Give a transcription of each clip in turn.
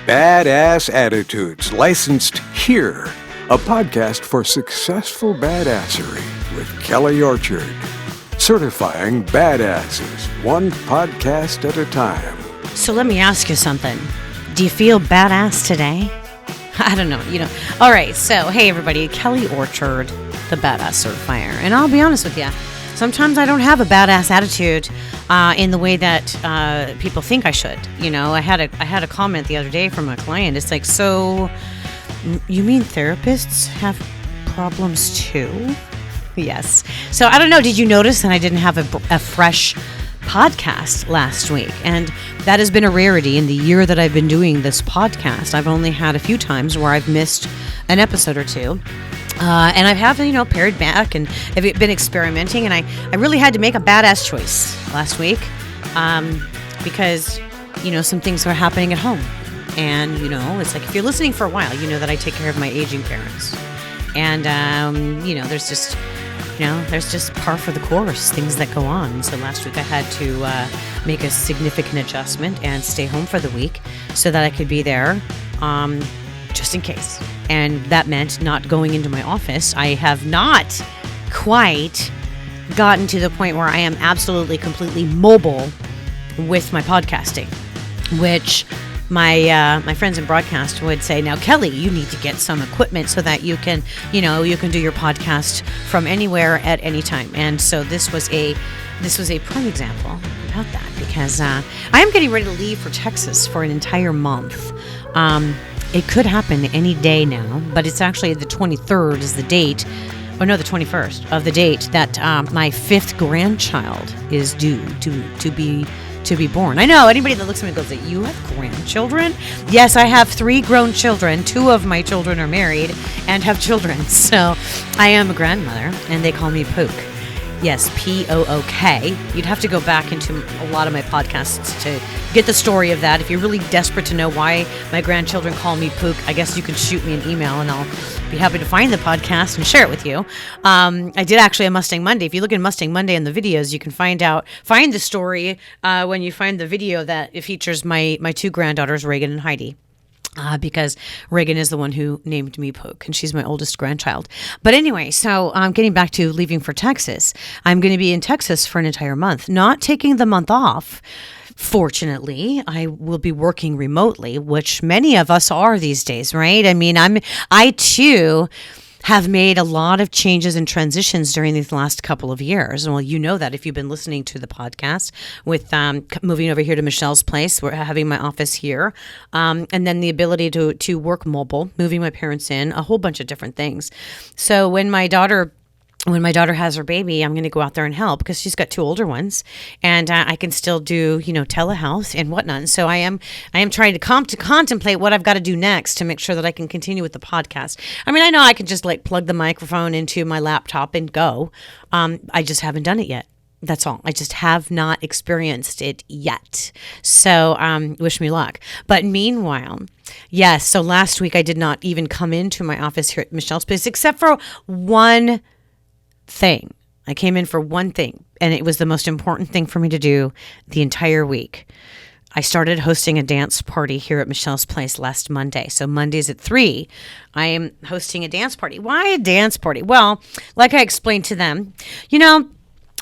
Badass Attitudes, licensed here. A podcast for successful badassery with Kelly Orchard. Certifying badasses, one podcast at a time. So let me ask you something. Do you feel badass today? I don't know, All right, so hey everybody, Kelly Orchard, the Badass Certifier. And I'll be honest with you, sometimes I don't have a badass attitude in the way that people think I should. I had a comment the other day from a client. It's like, so you mean therapists have problems too? Yes. So I don't know. Did you notice that I didn't have a fresh podcast last week? And that has been a rarity in the year that I've been doing this podcast. I've only had a few times where I've missed an episode or two. And I have, pared back and have been experimenting. And I really had to make a badass choice last week because, some things were happening at home. And, it's like if you're listening for a while, you know that I take care of my aging parents. And, there's just par for the course, things that go on. So last week I had to make a significant adjustment and stay home for the week so that I could be there just in case. And that meant not going into my office. I have not quite gotten to the point where I am absolutely, completely mobile with my podcasting, which my friends in broadcast would say, now, Kelly, you need to get some equipment so that you can do your podcast from anywhere at any time. And so this was a prime example about that because I am getting ready to leave for Texas for an entire month. It could happen any day now, but it's actually the 23rd is the date. Oh no, the 21st of the date that my fifth grandchild is due to be born. I know anybody that looks at me goes, you have grandchildren? Yes, I have 3 grown children. 2 of my children are married and have children. So I am a grandmother and they call me Pook. Yes, P-O-O-K. You'd have to go back into a lot of my podcasts to get the story of that. If you're really desperate to know why my grandchildren call me Pook, I guess you can shoot me an email and I'll be happy to find the podcast and share it with you. I did actually a Mustang Monday. If you look at Mustang Monday in the videos, you can find the story when you find the video that it features my 2 granddaughters, Reagan and Heidi. Because Reagan is the one who named me Poke, and she's my oldest grandchild. But anyway, so getting back to leaving for Texas, I'm going to be in Texas for an entire month, not taking the month off. Fortunately, I will be working remotely, which many of us are these days, right? I mean, I too have made a lot of changes and transitions during these last couple of years. Well, you know that if you've been listening to the podcast with moving over here to Michelle's place, we're having my office here, and then the ability to work mobile, moving my parents in, a whole bunch of different things. So when my daughter has her baby, I'm going to go out there and help because she's got 2 older ones, and I can still do, telehealth and whatnot. And so I am trying to contemplate what I've got to do next to make sure that I can continue with the podcast. I mean, I know I can just plug the microphone into my laptop and go. I just haven't done it yet. That's all. I just have not experienced it yet. So wish me luck. But meanwhile, yes, so last week I did not even come into my office here at Michelle's place except for one thing. I came in for one thing, and it was the most important thing for me to do the entire week. I started hosting a dance party here at Michelle's place last Monday. So Mondays at 3, I am hosting a dance party. Why a dance party? Well, like I explained to them,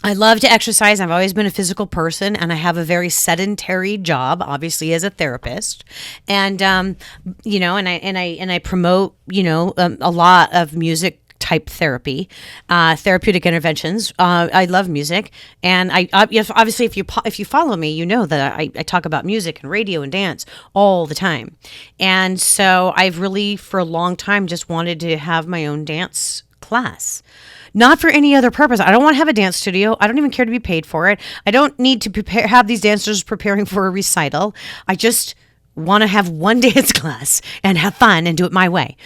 I love to exercise. I've always been a physical person, and I have a very sedentary job, obviously as a therapist. And and I promote, a lot of music type therapy, therapeutic interventions. I love music, and obviously if you follow me, you know that I talk about music and radio and dance all the time. And so I've really for a long time just wanted to have my own dance class. Not for any other purpose. I don't want to have a dance studio. I don't even care to be paid for it. I don't need to have these dancers preparing for a recital. I just want to have one dance class and have fun and do it my way.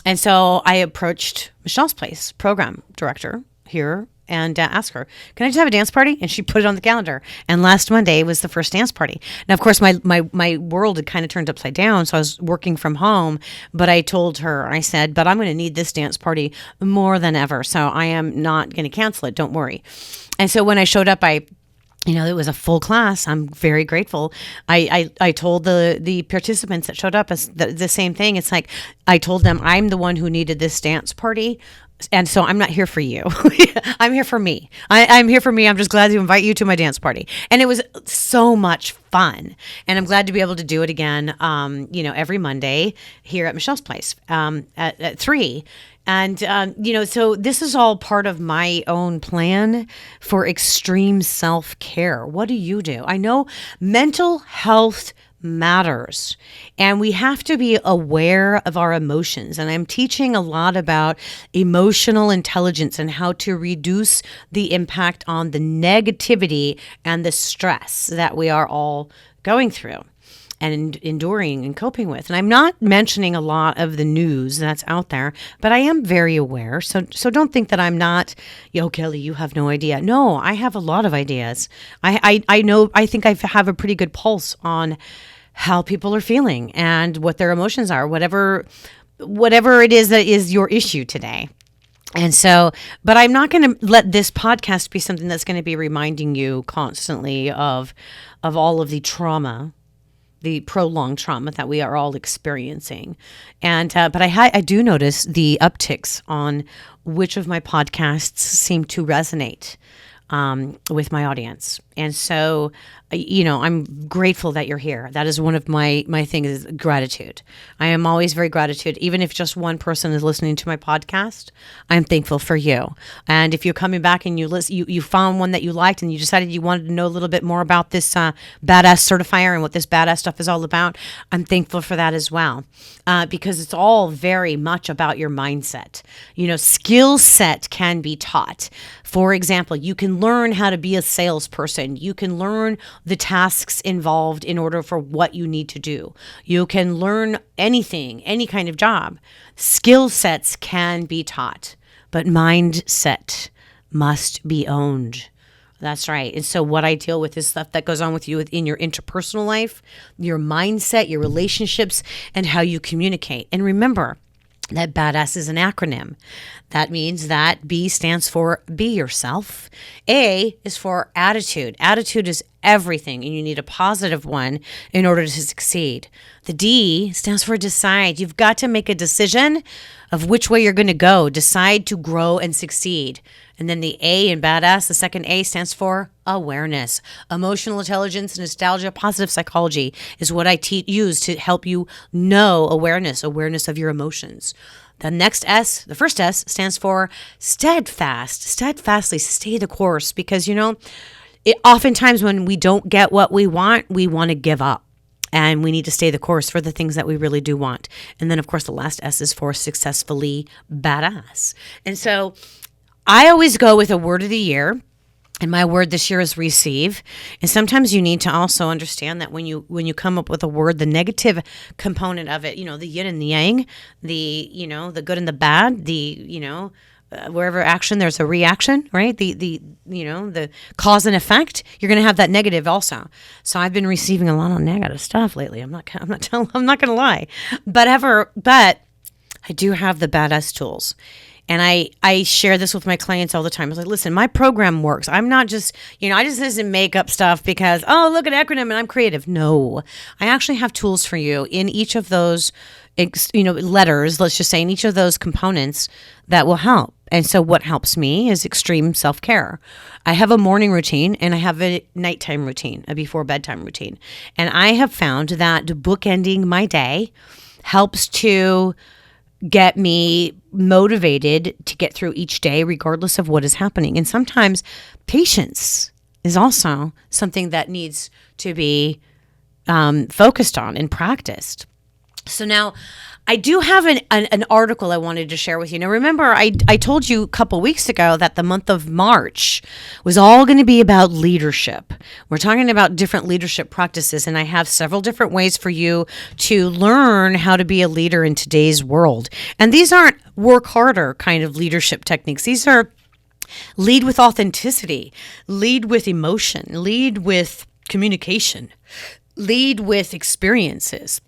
And so I approached Michelle's place program director here and asked her, can I just have a dance party? And she put it on the calendar. And last Monday was the first dance party. Now, of course, my world had kind of turned upside down. So I was working from home, but I told her, I said, but I'm going to need this dance party more than ever. So I am not going to cancel it. Don't worry. And so when I showed up, I It was a full class. I'm very grateful. I told the participants that showed up as the same thing. It's like, I told them I'm the one who needed this dance party. And so I'm not here for you. I'm here for me. I'm here for me. I'm just glad to invite you to my dance party. And it was so much fun. And I'm glad to be able to do it again, every Monday here at Michelle's place at 3. And, so this is all part of my own plan for extreme self-care. What do you do? I know mental health matters, and we have to be aware of our emotions. And I'm teaching a lot about emotional intelligence and how to reduce the impact on the negativity and the stress that we are all going through and enduring and coping with. And I'm not mentioning a lot of the news that's out there, but I am very aware. So don't think that I'm not, Kelly, you have no idea. No, I have a lot of ideas. I know, I think I have a pretty good pulse on how people are feeling and what their emotions are, whatever it is that is your issue today. And so, but I'm not going to let this podcast be something that's going to be reminding you constantly of all of the trauma, the prolonged trauma that we are all experiencing. And but I do notice the upticks on which of my podcasts seem to resonate with my audience. And so, I'm grateful that you're here. That is one of my things, is gratitude. I am always very gratitude. Even if just one person is listening to my podcast, I'm thankful for you. And if you're coming back and you found one that you liked and you decided you wanted to know a little bit more about this badass certifier and what this badass stuff is all about, I'm thankful for that as well. Because it's all very much about your mindset. Skill set can be taught. For example, you can learn how to be a salesperson. You can learn the tasks involved in order for what you need to do. You can learn anything, any kind of job. Skill sets can be taught, but mindset must be owned. That's right. And so what I deal with is stuff that goes on with you in your interpersonal life, your mindset, your relationships, and how you communicate. And remember that BADASS is an acronym. That means that B stands for be yourself. A is for attitude. Attitude is everything, and you need a positive one in order to succeed. The D stands for decide. You've got to make a decision of which way you're going to go. Decide to grow and succeed. And then the A in BADASS, the second A, stands for awareness. Emotional intelligence, nostalgia, positive psychology is what I use to help you know awareness of your emotions. The next S, the first S, stands for steadfast. Steadfastly stay the course, because, oftentimes when we don't get what we want to give up. And we need to stay the course for the things that we really do want. And then, of course, the last S is for successfully badass. And so I always go with a word of the year. And my word this year is receive. And sometimes you need to also understand that when you come up with a word, the negative component of it, the yin and the yang, the good and the bad, wherever action, there's a reaction, right? The cause and effect, you're going to have that negative also. So I've been receiving a lot of negative stuff lately. I'm not going to lie, but I do have the badass tools. And I share this with my clients all the time. I was like, listen, my program works. I'm not just, I just doesn't make up stuff because, look at acronym and I'm creative. No, I actually have tools for you in each of those, letters, let's just say, in each of those components that will help. And so what helps me is extreme self-care. I have a morning routine and I have a nighttime routine, a before bedtime routine. And I have found that bookending my day helps to get me motivated to get through each day, regardless of what is happening. And sometimes patience is also something that needs to be focused on and practiced. So now I do have an article I wanted to share with you. Now, remember, I told you a couple weeks ago that the month of March was all going to be about leadership. We're talking about different leadership practices, and I have several different ways for you to learn how to be a leader in today's world. And these aren't work harder kind of leadership techniques. These are lead with authenticity, lead with emotion, lead with communication, lead with experiences.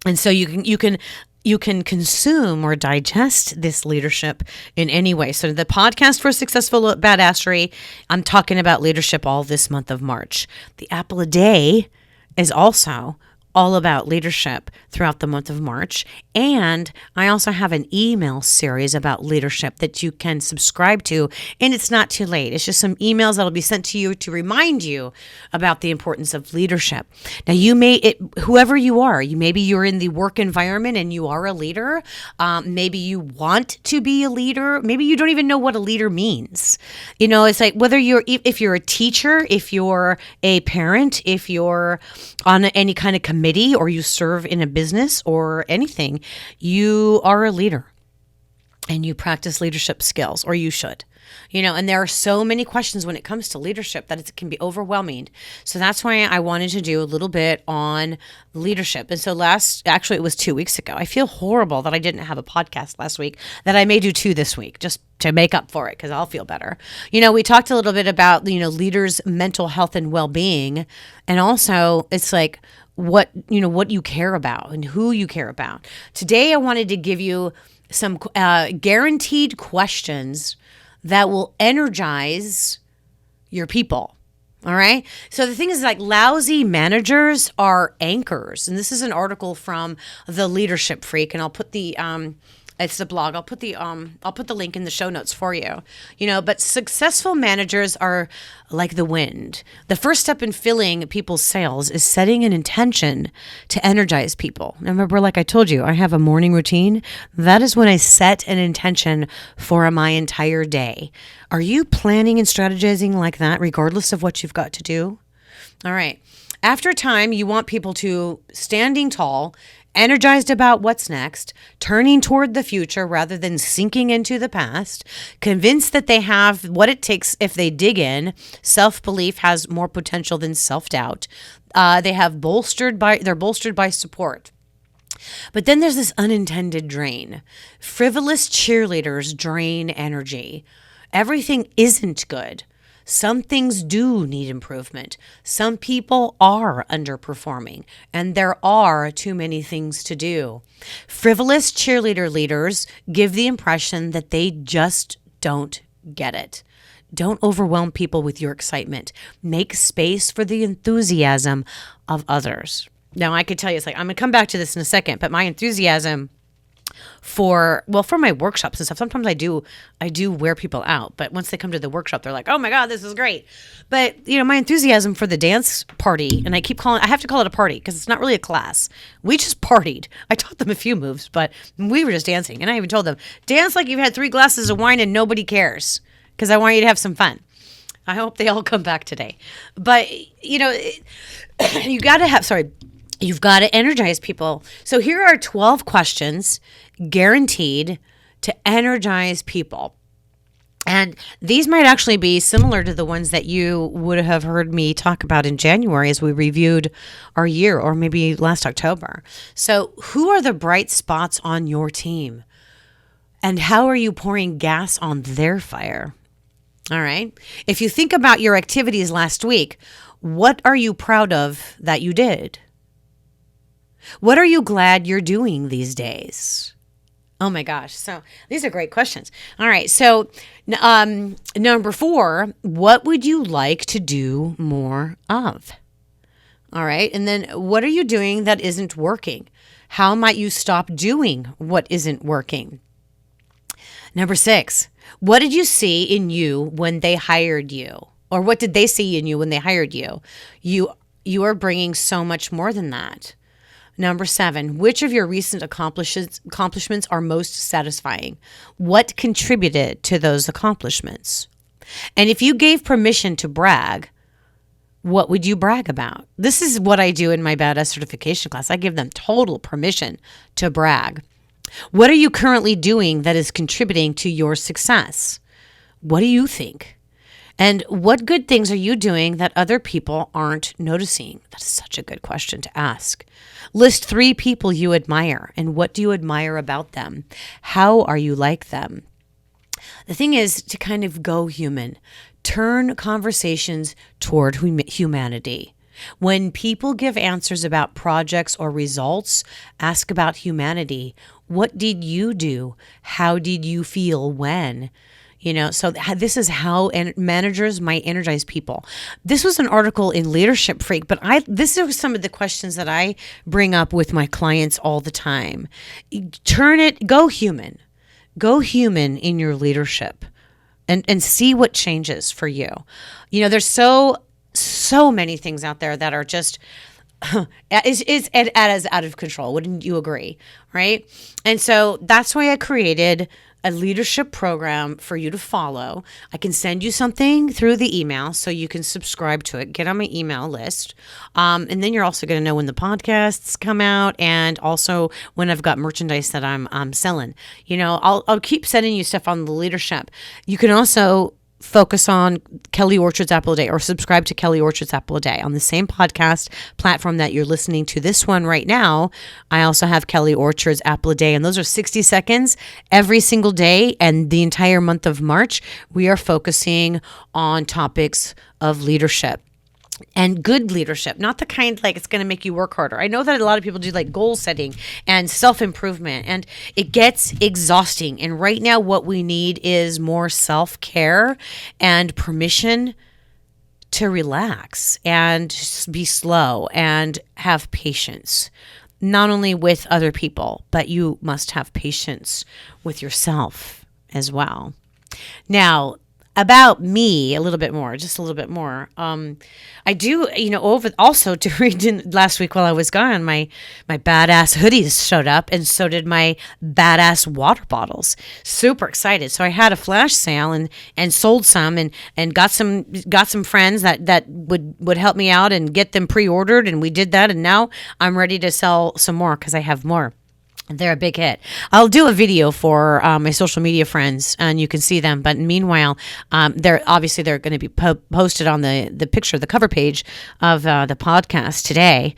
And so you can you can consume or digest this leadership in any way. So the podcast for successful badassery, I'm talking about leadership all this month of March. The apple a day is also all about leadership throughout the month of March. And I also have an email series about leadership that you can subscribe to. And it's not too late. It's just some emails that'll be sent to you to remind you about the importance of leadership. Now, whoever you are, maybe you're in the work environment and you are a leader. Maybe you want to be a leader. Maybe you don't even know what a leader means. It's like if you're a teacher, if you're a parent, if you're on any kind of committee, or you serve in a business or anything, you are a leader and you practice leadership skills, or you should. And there are so many questions when it comes to leadership that it can be overwhelming. So that's why I wanted to do a little bit on leadership. And so actually it was 2 weeks ago. I feel horrible that I didn't have a podcast last week, that I may do 2 this week, just to make up for it, because I'll feel better. We talked a little bit about, leaders' mental health and well-being. And also it's like, what you care about and who you care about. Today, I wanted to give you some guaranteed questions that will energize your people. All right. So the thing is, like, lousy managers are anchors. And this is an article from The Leadership Freak. And I'll put it's the blog. I'll put the link in the show notes for you. But successful managers are like the wind. The first step in filling people's sails is setting an intention to energize people. Now, remember, like I told you, I have a morning routine. That is when I set an intention for my entire day. Are you planning and strategizing like that, regardless of what you've got to do? All right. After time, you want people to standing tall, energized about what's next, turning toward the future rather than sinking into the past, convinced that they have what it takes if they dig in. Self-belief has more potential than self-doubt. They're bolstered by support. But then there's this unintended drain. Frivolous cheerleaders drain energy. Everything isn't good. Some things do need improvement. Some people are underperforming, and there are too many things to do. Frivolous cheerleader leaders give the impression that they just don't get it. Don't overwhelm people with your excitement. Make space for the enthusiasm of others. Now, I could tell you, I'm going to come back to this in a second, but my enthusiasm for my workshops and stuff, sometimes I do wear people out, but once they come to the workshop, they're like, oh my God, this is great. But my enthusiasm for the dance party, and I have to call it a party because it's not really a class. We just partied. I taught them a few moves, but we were just dancing. And I even told them, dance like you've had 3 glasses of wine and nobody cares, because I want you to have some fun. I hope they all come back today. But you've got to energize people. So here are 12 questions guaranteed to energize people. And these might actually be similar to the ones that you would have heard me talk about in January as we reviewed our year, or maybe last October. So who are the bright spots on your team? And how are you pouring gas on their fire? All right. If you think about your activities last week, what are you proud of that you did? What are you glad you're doing these days? Oh my gosh. So these are great questions. All right. So number 4, what would you like to do more of? All right. And then what are you doing that isn't working? How might you stop doing what isn't working? Number 6, what did you see in you when they hired you? Or what did they see in you when they hired you? You are bringing so much more than that. Number 7, which of your recent accomplishments are most satisfying? What contributed to those accomplishments? And if you gave permission to brag, what would you brag about? This is what I do in my Badass certification class. I give them total permission to brag. What are you currently doing that is contributing to your success? What do you think? And what good things are you doing that other people aren't noticing? That's such a good question to ask. List 3 people you admire, and what do you admire about them? How are you like them? The thing is to kind of go human. Turn conversations toward humanity. When people give answers about projects or results, ask about humanity. What did you do? How did you feel when? So this is how managers might energize people. This was an article in Leadership Freak, but this are some of the questions that I bring up with my clients all the time. Go human in your leadership and see what changes for you. There's so many things out there that are just is as out of control. Wouldn't you agree? Right? And so that's why I created a leadership program for you to follow. I can send you something through the email so you can subscribe to it, get on my email list. And then you're also going to know when the podcasts come out and also when I've got merchandise that I'm selling. I'll keep sending you stuff on the leadership. You can also focus on Kelly Orchard's Apple a Day or subscribe to Kelly Orchard's Apple a Day on the same podcast platform that you're listening to this one right now. I also have Kelly Orchard's Apple a Day, and those are 60 seconds every single day. And the entire month of March, we are focusing on topics of leadership. And good leadership, not the kind like it's going to make you work harder. I know that a lot of people do like goal setting and self-improvement, and it gets exhausting. And right now what we need is more self-care and permission to relax and be slow and have patience, not only with other people, but you must have patience with yourself as well. Now, about me just a little bit more. I do, also during last week while I was gone, my badass hoodies showed up, and so did my badass water bottles. Super excited. So I had a flash sale and sold some and got some friends that would help me out and get them pre-ordered, and we did that, and now I'm ready to sell some more because I have more. They're a big hit. I'll do a video for my social media friends, and you can see them. But meanwhile, they're going to be posted on the cover page of the podcast today.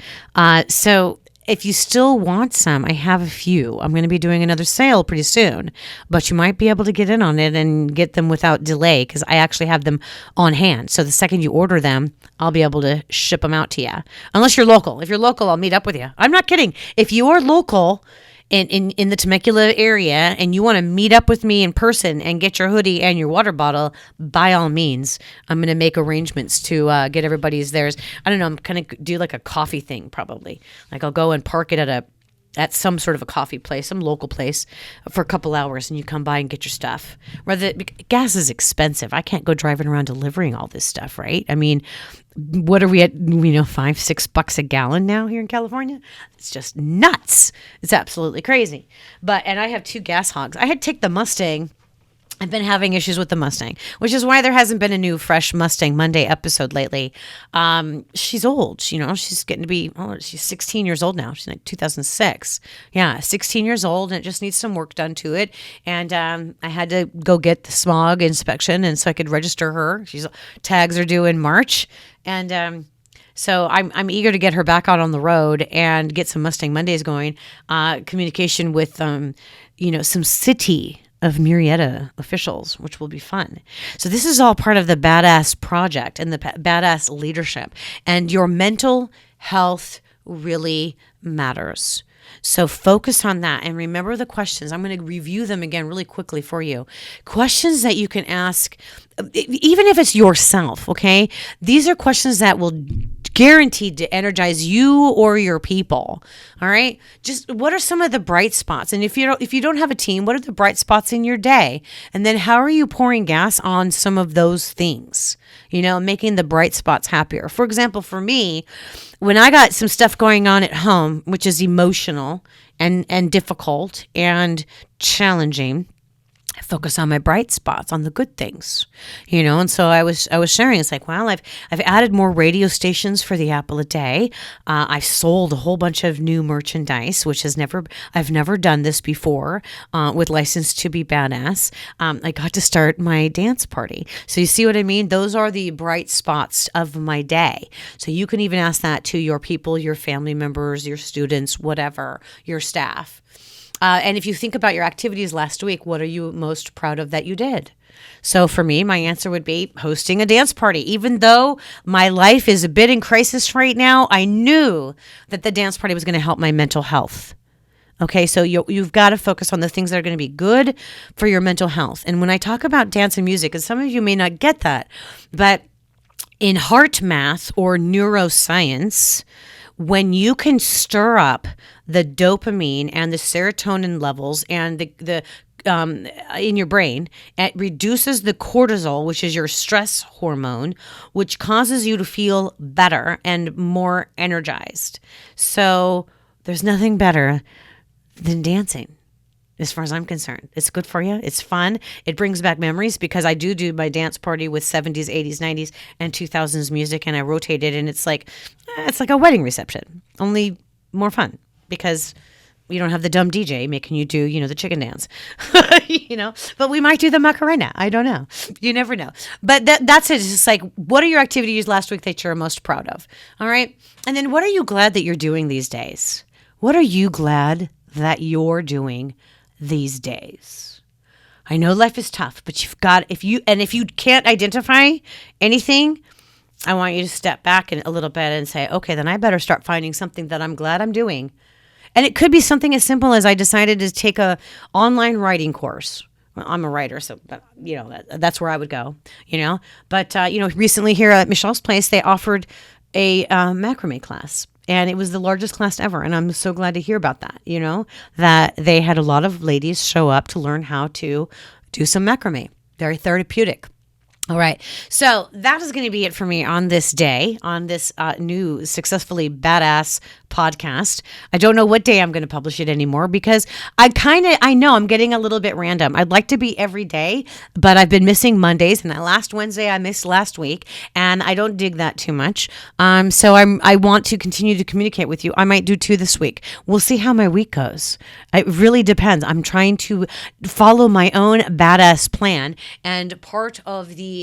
So if you still want some, I have a few. I'm going to be doing another sale pretty soon, but you might be able to get in on it and get them without delay because I actually have them on hand. So the second you order them, I'll be able to ship them out to you. Unless you're local. If you're local, I'll meet up with you. I'm not kidding. If you are local in the Temecula area and you want to meet up with me in person and get your hoodie and your water bottle, by all means, I'm going to make arrangements to get everybody's theirs. I don't know. I'm going to do like a coffee thing probably. Like I'll go and park it at some sort of a coffee place, some local place for a couple hours, and you come by and get your stuff. Gas is expensive. I can't go driving around delivering all this stuff, right? I mean, what are we at, $5-6 a gallon now here in California? It's just nuts. It's absolutely crazy. And I have 2 gas hogs. I had to take the Mustang. I've been having issues with the Mustang, which is why there hasn't been a new fresh Mustang Monday episode lately. She's old, she's getting to be, she's 16 years old now. She's like 2006. Yeah, 16 years old, and it just needs some work done to it. And I had to go get the smog inspection, and so I could register her. Tags are due in March. And so I'm eager to get her back out on the road and get some Mustang Mondays going. Communication with, some city of Murrieta officials, which will be fun. So this is all part of the Badass Project and the Badass Leadership. And your mental health really matters. So focus on that and remember the questions. I'm going to review them again really quickly for you. Questions that you can ask, even if it's yourself, okay? These are questions that will guaranteed to energize you or your people. All right. Just what are some of the bright spots? And if you don't have a team, what are the bright spots in your day? And then how are you pouring gas on some of those things? Making the bright spots happier. For example, for me, when I got some stuff going on at home, which is emotional and difficult and challenging, I focus on my bright spots, on the good things, and so I was sharing. It's like, well, I've added more radio stations for the Apple a Day. I've sold a whole bunch of new merchandise, which I've never done this before with License to Be Badass. I got to start my dance party. So you see what I mean? Those are the bright spots of my day. So you can even ask that to your people, your family members, your students, whatever, your staff. And if you think about your activities last week, what are you most proud of that you did? So for me, my answer would be hosting a dance party. Even though my life is a bit in crisis right now, I knew that the dance party was going to help my mental health. Okay, so you've got to focus on the things that are going to be good for your mental health. And when I talk about dance and music, and some of you may not get that, but in heart math or neuroscience, when you can stir up the dopamine and the serotonin levels and the in your brain, it reduces the cortisol, which is your stress hormone, which causes you to feel better and more energized. So there's nothing better than dancing, as far as I'm concerned. It's good for you. It's fun. It brings back memories because I do my dance party with 70s, 80s, 90s, and 2000s music, and I rotate it, and it's like a wedding reception, only more fun because you don't have the dumb DJ making you do, the chicken dance, but we might do the Macarena. I don't know. You never know. But that's it. It's just like, what are your activities last week that you're most proud of? All right. And then what are you glad that you're doing these days? What are you glad that you're doing these days? I know life is tough, but if you can't identify anything, I want you to step back a little bit and say, okay, then I better start finding something that I'm glad I'm doing. And it could be something as simple as I decided to take a online writing course. Well, I'm a writer, so that's where I would go. But recently here at Michelle's place, they offered a macrame class. And it was the largest class ever. And I'm so glad to hear about that, that they had a lot of ladies show up to learn how to do some macrame. Very therapeutic. All right. So that is going to be it for me on this day, on this new Successfully Badass podcast. I don't know what day I'm going to publish it anymore because I know I'm getting a little bit random. I'd like to be every day, but I've been missing Mondays, and that last Wednesday I missed last week, and I don't dig that too much. So I want to continue to communicate with you. I might do 2 this week. We'll see how my week goes. It really depends. I'm trying to follow my own badass plan, and part of the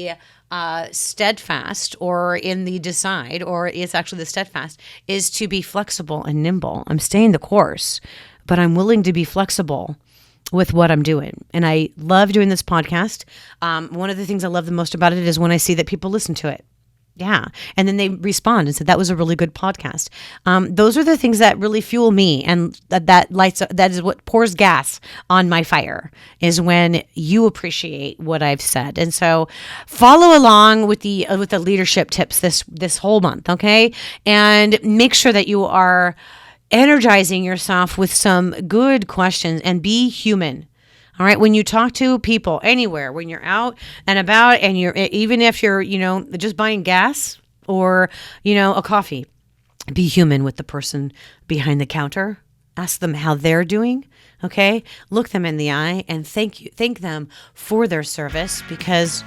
steadfast, or in the decide, or it's actually the steadfast, is to be flexible and nimble. I'm staying the course, but I'm willing to be flexible with what I'm doing. And I love doing this podcast. One of the things I love the most about it is when I see that people listen to it. Yeah. And then they respond and said, that was a really good podcast. Those are the things that really fuel me. And that is what pours gas on my fire, is when you appreciate what I've said. And so follow along with the leadership tips this whole month. Okay. And make sure that you are energizing yourself with some good questions, and be human. All right. When you talk to people anywhere, when you're out and about, and even if you're, just buying gas or, a coffee, be human with the person behind the counter. Ask them how they're doing. Okay. Look them in the eye and thank them for their service, because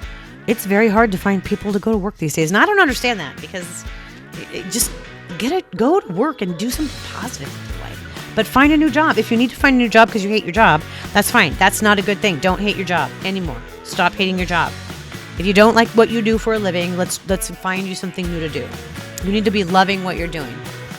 it's very hard to find people to go to work these days. And I don't understand that, because just go to work and do something positive with your life. But find a new job. If you need to find a new job because you hate your job, that's fine. That's not a good thing. Don't hate your job anymore. Stop hating your job. If you don't like what you do for a living, let's find you something new to do. You need to be loving what you're doing.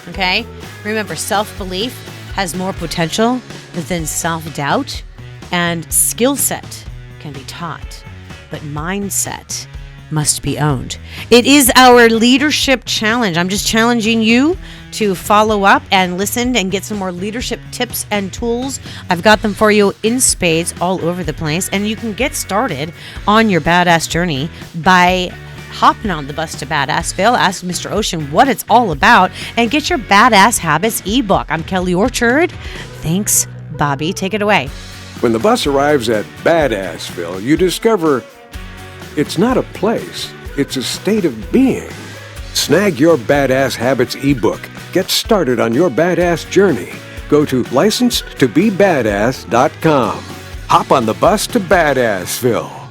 Okay? Remember, self-belief has more potential than self-doubt, and skill set can be taught, but mindset must be owned. It is our leadership challenge. I'm just challenging you to follow up and listen and get some more leadership tips and tools. I've got them for you in spades all over the place. And you can get started on your badass journey by hopping on the bus to Badassville. Ask Mr. Ocean what it's all about and get your Badass Habits ebook. I'm Kelly Orchard. Thanks, Bobby. Take it away. When the bus arrives at Badassville, you discover it's not a place, it's a state of being. Snag your Badass Habits ebook. Get started on your badass journey. Go to licensedtobebadass.com. Hop on the bus to Badassville.